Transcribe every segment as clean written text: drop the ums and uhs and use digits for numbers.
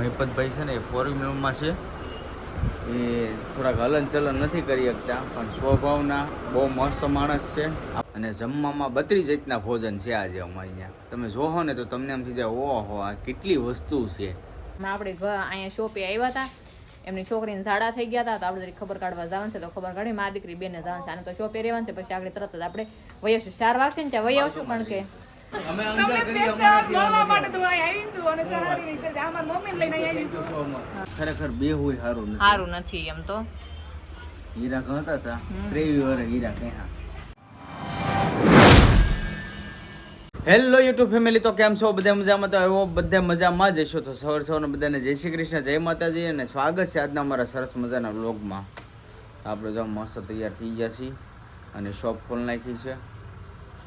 મહિપતભાઈ છે ને એ 4 વ્હીલરમાં છે. એ થોડાક હલનચલન નથી કરી શકતા પણ સ્વભાવના બહુ મસ્ત માણસ છે. અને જમવામાં 32 જાતના ભોજન છે આજે અમારી ત્યાં. તમે જોહો ને તો તમને એમ થઈ જાય ઓહો આ કેટલી વસ્તુ છે. આપણે અહીંયા શોપે આવ્યા હતા, એમની છોકરીને ઝાડા થઈ ગયા હતા તો આપણે ખબર કાઢવા જવાનું છે. તો ખબર કાઢી મા દીકરી બેને જવાનું છે. આને તો શોપે રહેવાનું છે, પછી આગળ તરત જ આપણે વહી આવશું. 4 વાગશે ને ત્યાં વહી આવશું. કારણ કે અમે અંજાર કરી ખરેખર બે હોય સારું નથી એમ તો. હીરા કહતા હતા 23 વર્ષ હીરા કહ્યા. હેલો યુટ્યુબ ફેમિલી, તો કેમ છો? બધા મજામાં? તો એવો બધા મજામાં જ હશો. તો સવારને બધાને જય શ્રી કૃષ્ણ, જય માતાજી અને સ્વાગત છે આજના અમારા સરસ મજાના વ્લોગમાં. આપણે જો મસ્ત તૈયાર થઈ ગયા છીએ અને શોપ ખોલી નાખી છે.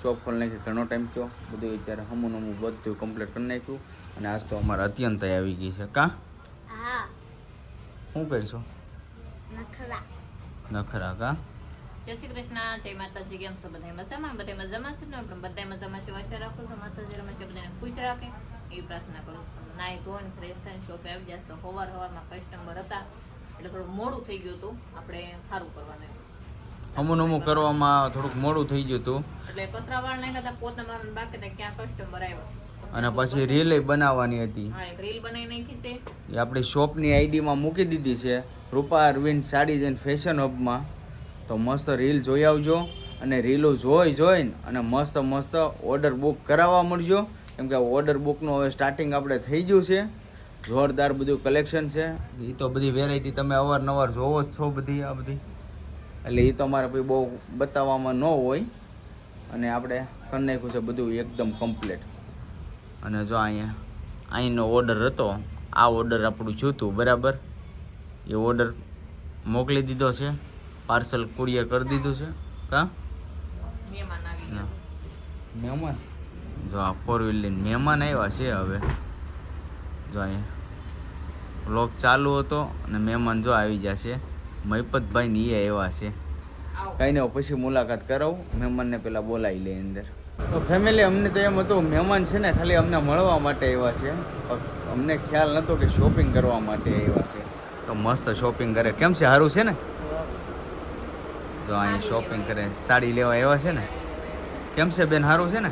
શોપ ખોલી નાખી ઘણો ટાઈમ થયો, બધું અત્યારે હમું બધું કમ્પ્લીટ કરી નાખ્યું. અને આજ તો અમારા અત્યંત આવી ગઈ છે. કા શું કરીશું? નખરા કા? જય શ્રી કૃષ્ણ, જય માતાજી. કેમ છો? બધા મજામાં? બધા મજામાં છે ને? આપણે બધા મજામાં છે. વાંચા રાખો છો, માતાજી રમેશ બધાને ખુશ રાખે એવી પ્રાર્થના કરું. નાઈ ધોઈને ફ્રેશ થઈને શોપે આવી જાય. તો સવારમાં કસ્ટમર હતા એટલે થોડું મોડું થઈ ગયું હતું. આપણે સારું કરવાનું અમુક કરવામાં થોડુંક મોડું થઈ ગયું હતું એટલે કચરા વાળ નાખ્યા હતા, પોતા મારવાનું બાકી હતા, ક્યાં કસ્ટમર આવ્યા. અને પછી રીલ બનાવવાની હતી. હા, એક રીલ બનાવી નાખી છે. એ આપણી શોપની આઈડીમાં મૂકી દીધી છે, રૂપા અરવિંદ સાડીઝ એન્ડ ફેશન હબમાં. તો મસ્ત રીલ જોઈ આવજો અને રીલો જોઈને અને મસ્ત ઓર્ડર બુક કરાવવા મળજો. કેમ કે ઓર્ડર બુકનું હવે સ્ટાર્ટિંગ આપણે થઈ ગયું છે. જોરદાર બધું કલેક્શન છે. એ તો બધી વેરાયટી તમે અવારનવાર જોવો જ છો બધી. આ બધી એટલે એ તો અમારે ભાઈ બહુ બતાવવામાં ન હોય. અને આપણે કરી નાખ્યું છે બધું એકદમ કમ્પ્લીટ. અને જો અહીંનો ઓર્ડર હતો, આ ઓર્ડર આપણું જોતું બરાબર, એ ઓર્ડર મોકલી દીધો છે, પાર્સલ કુરિયર કરી દીધું છે. કા મહેમાન જો આ 4 વ્હીલર મહેમાન આવ્યા છે. હવે જો અહીંયા વ્લોગ ચાલુ હતો અને મહેમાન જો આવી જશે. મહિપતભાઈ ને એ આવ્યા છે. કાંઈ નહીં, પછી મુલાકાત કરાવું. મહેમાનને પહેલાં બોલાવી લે અંદર. તો ફેમિલી, અમને તો એમ હતું મહેમાન છે ને ખાલી અમને મળવા માટે આવ્યા છે. અમને ખ્યાલ નહોતો કે શોપિંગ કરવા માટે આવ્યા છે. તો મસ્ત શોપિંગ કરે. કેમ છે? સારું છે ને? તો અહીંયા શોપિંગ કરે, સાડી લેવા આવ્યા છે ને. કેમ છે બેન? સારું છે ને?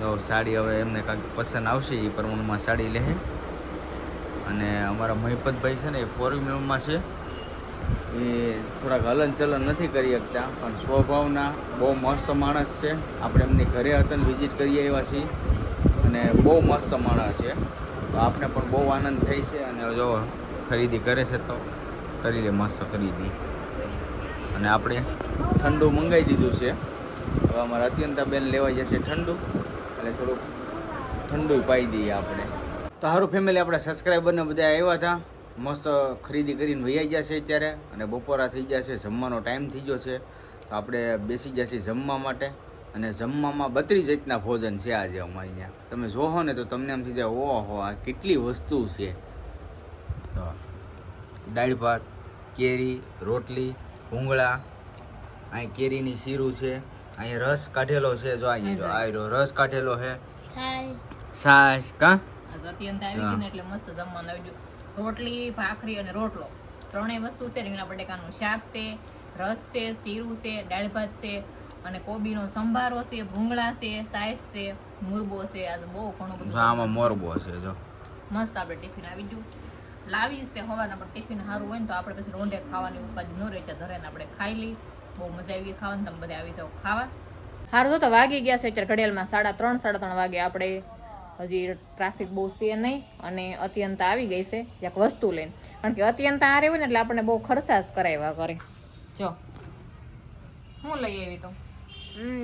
તો સાડી હવે એમને કાંઈક પસંદ આવશે એ પ્રમાણમાં સાડી લે. અને અમારા મહિપતભાઈ છે ને એ 4 વ્હીલરમાં છે. એ થોડાક હલનચલન નથી કરી શકતા પણ સ્વભાવના બહુ મસ્ત માણસ છે. આપણે એમની ઘરે હતા ને વિઝિટ કરી આવ્યા છીએ અને બહુ મસ્ત માણસ છે. તો આપણે પણ બહુ આનંદ થઈ છે. અને જો ખરીદી કરે છે તો કરી લે મસ્ત ખરીદી. અને આપણે ઠંડુ મંગાવી દીધું છે. હવે અમારા અત્યંતાબેન લેવા જશે ઠંડુ, એટલે થોડુંક ઠંડુ પાઈ દઈએ આપણે. તો સારું ફેમિલી, આપણા સબસ્ક્રાઈબરને બધા આવ્યા હતા, મસ્ત ખરીદી કરીને વૈયા ગયા છે અત્યારે. અને બપોરા થઈ ગયા છે, જમવાનો ટાઈમ થઈ ગયો છે. તો આપણે બેસી ગયા છીએ જમવા માટે. અને જમવામાં 32 જાતના ભોજન છે આજે અમારી ત્યાં. તમે જોહો ને તો તમને એમ થઈ જાય ઓહો આ કેટલી વસ્તુ છે. તો દાળ ભાત, કેરી, રોટલી, ભૂંગળા, અહીં કેરીની શીરું છે, અહીં રસ કાઢેલો છે. જો અહીંયા જો આ રસ કાઢેલો છે, છાશ કા અત્યંત આવી ગઈ ને એટલે મસ્ત જમવાનું આવી ગયું. રોટલી, ભાખરી અને રોટલો ત્રણેય વસ્તુ છે. રીંગણા બટેકાનું શાક છે, રસ છે, શીરું છે, દાળ ભાત છે અને કોબીનો સંભારો છે, ભૂંગળા છે, સાઈસ છે, મુરબો છે. આજે બહુ ઘણું બધું. આમાં મોરબો છે. જો મસ્ત આપણે ટિફિન આવી ગયું. લાવીશ તે હવાના પણ ટિફિન સારું હોય ને તો આપણે પછી રોંઢે ખાવાની ઉપાધિ ન રહે. ધરે ને આપણે ખાઈ લઈ. બહુ મજા આવી ગઈ ખાવાની. તમે બધા આવી જાઓ ખાવા. સારું તો વાગી ગયા છે અત્યારે ઘડિયાળમાં 3:30 વાગે. આપણે હજી ટ્રાફિક બહુ છે નહીં અને અત્યંતા આવી ગઈ છે જ્યાંક વસ્તુ લઈને. કારણ કે અત્યંતા આ રહ્યું ને એટલે આપણને બહુ ખર્ચાશ કરાવ્યા કરે. જો હું લઈ આવી તો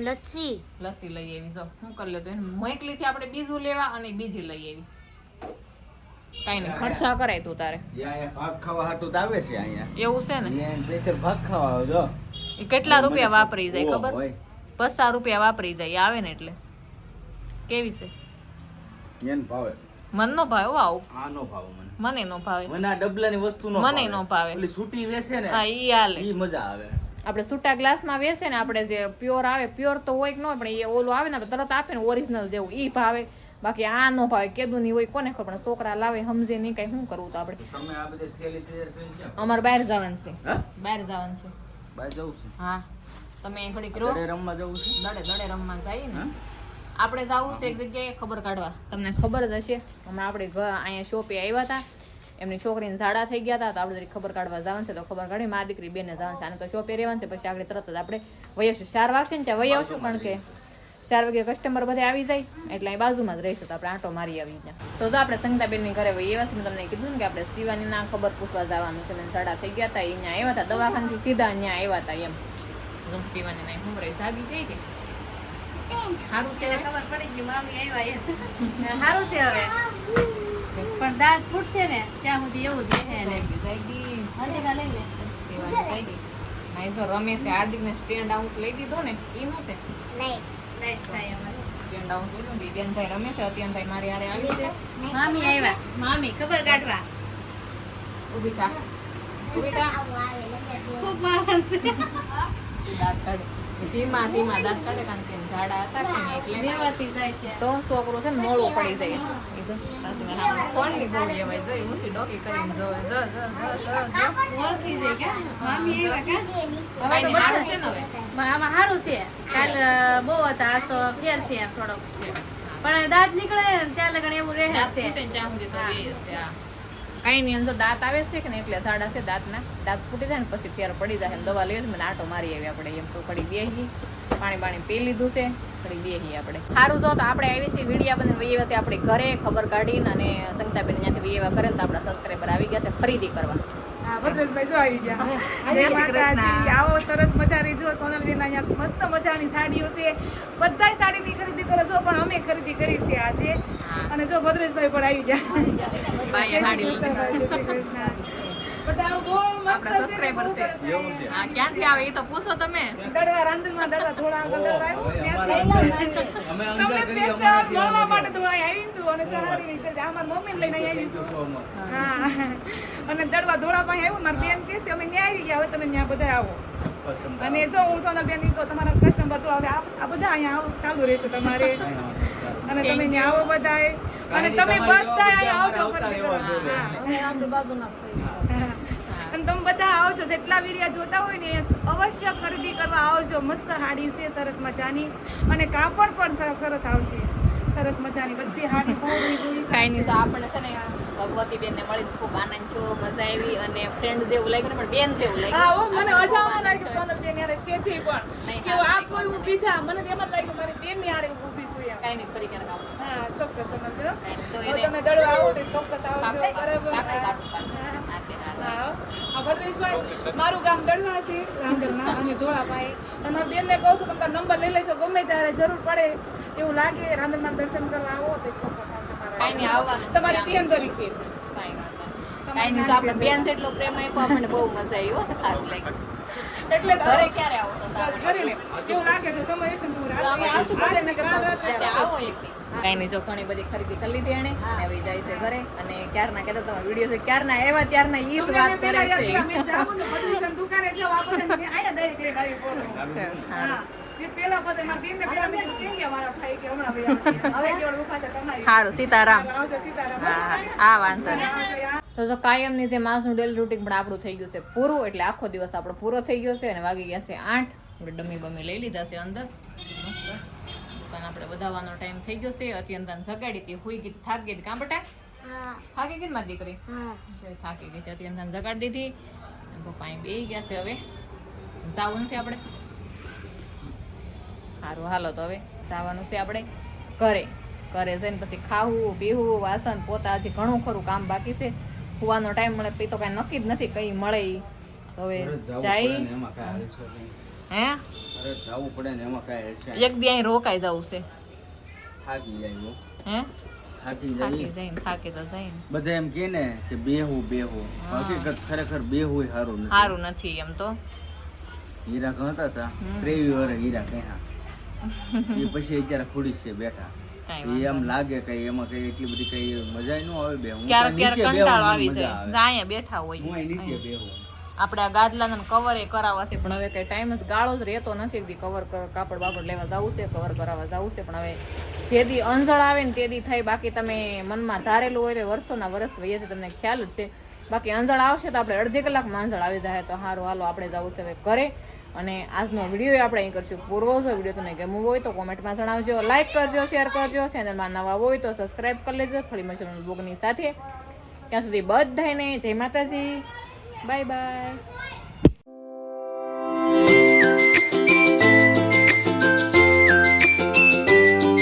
લસ્સી લઈ આવી. જો હું કરી લેતો મોકલીથી આપણે બીજું લેવા અને બીજી લઈ આવી. કઈ નહીં, ખર્ચા કરાય તું તારે. ભાગ ખાવા હાટું તો આવે છે અહીંયા. એવું છે ને? સ્પેશિયલ ભાગ ખાવા જો એ કેટલા રૂપિયા વાપરી જાય ખબર? 50 રૂપિયા વાપરી જાય આવે ને. એટલે કેવી છે? એને ભાવે. મન નો ભાવે. આવું આ નો ભાવે મને નો ભાવે. મને આ ડબલાની વસ્તુ નો મને નો ભાવે. ઓલી સૂટી વેસે ને, હા ઈ હાલે, ઈ મજા આવે. આપણે સૂટા ગ્લાસમાં વેસે ને, આપણે જે પ્યોર આવે, પ્યોર તો હોય કે ન હોય પણ એ ઓલું આવે ને તરત આપે ને ઓરિજિનલ જેવું, ઈ ભાવે. બાકી આ નો ભાવે કેદું ની હોય કોને ખબર પણ છોકરા લાવે સમજે નહીં કઈ શું કરવું તો આપણે તમે આ બધે થેલી તૈયાર કરી છે અમારે બહાર જવાનું છે હા બહાર જવાનું છે બહાર જવું છે હા તમે ઘડીક રહો દડે રમવા જવું છે દડે રમવા જાય ને હા? આપણે જવું છે એક જગ્યાએ ખબર કાઢવા તમને ખબર જ હશે હમણાં આપણે અહીંયા શોપે આવ્યા હતા એમની છોકરીને ઝાડા થઈ ગયા હતા તો આપણે ખબર કાઢવા જવાનું છે તો ખબર કાઢી મા દીકરી બેને જવાનું છે આને તો શોપે રહેવાનું છે પછી આગળ તરત જ આપણે વહી આવશું 4 વાગશે ને ત્યાં વહી આવશું કારણ કે 4 વાગે કસ્ટમર બધા આવી જાય એટલે અહીં બાજુમાં જ રહીશું તો આપણે આંટો મારી આવી ત્યાં તો જો આપણે સંગીતાબેનની ઘરે વહી આવ્યા છે મેં તમને કીધું ને કે આપણે શિવાની ના ખબર પૂછવા જવાનું છે ઝાડા થઈ ગયા હતા અહીંયા આવ્યા હતા દવાખાનાથી સીધા અહીંયા આવ્યા હતા એમ શિવાની ના હું રહી જાગી ગઈ કે સારું છે ખબર પડી ગઈ મામી આવ્યા સારું છે હવે પણ દાંત ફૂટશે ને ત્યાં સુધી એવું જ રહે ને જાગી હજી લઈ લે શિવાની જાગી ના જો રમેશે હાર્દિકને સ્ટેન્ડ આઉટ લઈ દીધો ને ઈ નું છે નહીં થાય અમારે સ્ટેન્ડ આઉટ લીધું ને બેનભાઈ રમે છે અત્યારભાઈ મારી હારે આવી છે મામી આવ્યા મામી ખબર કાઢવા ઊભી થા ખૂબ મારવાનું છે દાંત કાઢે ધીમા દાંત કાઢે કારણ કે ઝાડા હતા કે નહીં એટલે રેવાતી જાય છે તો છોકરો છે ને મોડું પડી જાય એ તો પાછી ફોન ની બહુ લેવાય જોઈ ઊંચી ડોકી કરીને જોવે જો ઓળખી જાય કે મામી આવ્યા કાંઈ નહીં, સારું છે ને હવે આમાં સારું છે કાલ બહુ હતા આજ તો ફેર છે થોડોક પણ દાંત નીકળે ત્યાં લગન એવું રહે દાંત છે ફૂટે ને ત્યાં સુધી તો બે જ છે, હા. કાંઈ નહીં અંદર દાંત આવે છે કે ને એટલે ઝાડા છે દાંત ફૂટી જાય ને પછી ફેર પડી જાય ને દવા લઈએ મને આટો મારી આવી આપણે એમ તો ઘડી બેસી પાણી પી લીધું છે ઘડી બેસી આપણે સારું જો તો આપણે આવી છીએ વિડીયા બને વહીએ છે આપણે ઘરે ખબર કાઢીને અને સંગીતાબેન ત્યાંથી વહીએ કરે તો આપણા સબસ્ક્રાઈબર આવી ગયા છે ખરીદી કરવા હા, ભદ્રેશભાઈ જો આવી ગયા. જય શ્રી કૃષ્ણ. માતાજી, આવો સરસ મજાની જો સોનલબેન અહીંયા મસ્ત મજાની સાડીઓ છે. બધાય સાડીની ખરીદી કરો છો પણ અમે ખરીદી કરી છે આજે. અને જો ભદ્રેશભાઈ પણ આવી ગયા. ભાઈએ સાડી લીધી. જય શ્રી કૃષ્ણ. બધા આવો બહુ મસ્ત આપણા સબસ્ક્રાઈબર છે એવું છે હા ક્યાંથી આવે એ તો પૂછો તમે દડવા રાંધણમાં દડવા થોડા આગળ દડવા આવ્યું. અમે તમને અંજાર કરીએ સ્પેશિયલ મળવા માટે તો અહીં આવીશું અને સહારીની છે. અમારા મમ્મીને લઈને અહીં આવીશું. હા અને દડવા ધોળા પાસે આવ્યું મારી બેન કહે છે અમે ત્યાં આવી ગયા હવે તમે ત્યાં બધા આવો અને જો હું સોનલબેન ની તો તમારા કસ્ટમર તો હવે આ બધા અહીંયા આવો ચાલુ રહેશે તમારે અને તમે ત્યાં આવો બધાય અને તમે બધા અહીંયા આવજો ખરીદી કરવા. અને તમે બધા આવજો જેટલા વિડીયો જોતા હોય ને એ અવશ્ય ખરીદી કરવા આવજો મસ્ત હાડી છે સરસ મજાની અને કાપડ પણ સરસ આવશે સરસ મજાની બધી હાડી પહોળી કાંઈ નહીં તો આપણે છે ને ભગવતી બેન ને મળી ખૂબ આનંદ થયો મજા આવી અને ફ્રેન્ડ જેવું લાગ્યું ને પણ બેન જેવું હા ઓ લાગ્યું મને અજાણું લાગ્યું સોનલબેન યારે છે છે પણ નહીં, કે આ કોઈ હું બીજા મને એમ જ લાગ્યું મારી બેન ની હારે ઊભી છું એમ. કાંઈ નહીં ફરી ક્યારેક આવું હા ચોક્કસ સમજો તો હવે એને તમે દડવા આવો તો ચોક્કસ આવજો પાક્કું, બરાબર પાક્કું, હા. પાક્કું, પાક્કું. હા આ ભદ્રેશભાઈ મારું ગામ દડવા છે રાંધણના અને ધોળાભાઈ અને મારી બેનને કહું છું તમે નંબર લઈ લેશો ગમે ત્યારે જરૂર પડે એવું લાગે રાંધણમાં દર્શન કરવા આવો તો ચોક્કસ આવજો મારા. કાંઈ નહીં આવવાનું તમારી બેન તરીકે કાંઈ નહીં તો આપણે બેન જેટલો પ્રેમ આપ્યો આપણને બહુ મજા આવી હો સારું લાગ્યું એટલે ઘરે ક્યારે આવો તો બસ કરીને કેવું લાગે છે સમય હશે ને પૂરા ત્યારે આવો એક દી. કાંઈ નહીં જો ઘણી બધી ખરીદી કરી લીધી એને અને હવે જાય છે ઘરે અને ક્યારના કહેતા તમારા વિડીયો છે ક્યારના આવ્યા ત્યારના ઈ જ વાત કરે છે દુકાને જાવ આ બધા આયા ડાયરેક્ટ લઈને આવી બોલો હા એ પેલા બધા મારા બેનને પેલા મેં કીધું કેમ ગયા મારા ભાઈ કે હમણાં ભાઈ હવે જોડ ઉપાડે તમારી સારું સીતારામ આવજો સીતારામ હા વાંધો નહીં આવજો યાર. તો કાયમની જે માસનું ડેલી રૂટીન પણ આપણું થઈ ગયું છે પૂરું એટલે આખો દિવસ આપણો પૂરો થઈ ગયો છે અને વાગી ગયા છે 8 આપણે ડમી બમી લઈ લીધા છે અંદર મસ્ત પણ આપણે બધાવાનો ટાઈમ થઈ ગયો છે અત્યંત જગાડી હતી હુઈ ગઈ થાકી ગઈ હતી કાં બટા થાકી ગઈ ને મારી દીકરી થાકી ગઈ હતી અત્યંત જગાડી દીધી પપ્પા અહીં બેસી ગયા છે હવે જવું નથી આપણે સારું હાલો તો હવે જવાનું છે આપણે ઘરે જઈને પછી ખાવું પીવું વાસણ પોતા હજી ઘણું ખરું કામ બાકી છે સુવાનો ટાઈમ મળે પછી તો કાંઈ નક્કી જ નથી કઈ મળે ઈ. તો હવે જાય હે અરે જવું પડે ને એમાં કાંઈ છે એક દી અહીં રોકાઈ જવું છે થાકી જાય હો. હે થાકી થાકી જાય જાય થાકી તો જાય ને બધા એમ કે ને કે બેહું હકીકત ખરેખર બેહું સારું નથી સારું નથી એમ તો હીરા ગણતા હતા 23 વર્ષ હીરા કહ્યા એ પછી અત્યારે ખુડી છે બેઠા કાંઈ એ એમ લાગે કે એમાં કઈ એટલી બધી કઈ મજા ન આવે બે હું ક્યારેક તો નીચે ક્યારેક કંટાળો બેહવાની આવી મજા જાય આવે. અહીંયા બેઠા હોય હું અહીં નીચે બેહું આપણે આ ગાદલાના કવર એ કરાવવા છે પણ હવે કઈ ટાઈમ જ ગાળો જ રહેતો નથી કે કવર કાપડ બાપડ લેવા જવું છે કવર કરાવવા જવું છે પણ હવે જેદી અંજળ આવે ને તેદી થાય બાકી તમે મનમાં ધારેલું હોય તો વર્ષોના વર્ષ વહી છે તમને ખ્યાલ જ છે બાકી અંજળ આવશે તો આપણે અડધી કલાકમાં અંજળ આવી જાય તો સારું હાલો આપણે જવું છે હવે ઘરે અને આજનો વિડીયો આપણે અહીં કરશું પૂરો જો વિડીયો તમને ગમ્યું હોય તો કોમેન્ટમાં જણાવજો લાઈક કરજો શેર કરજો ચેનલમાં નવા હોય તો સબસ્ક્રાઈબ કરી લેજો ફરી મળશું બ્લોગની સાથે ત્યાં સુધી બધાને જય માતાજી બાય બાય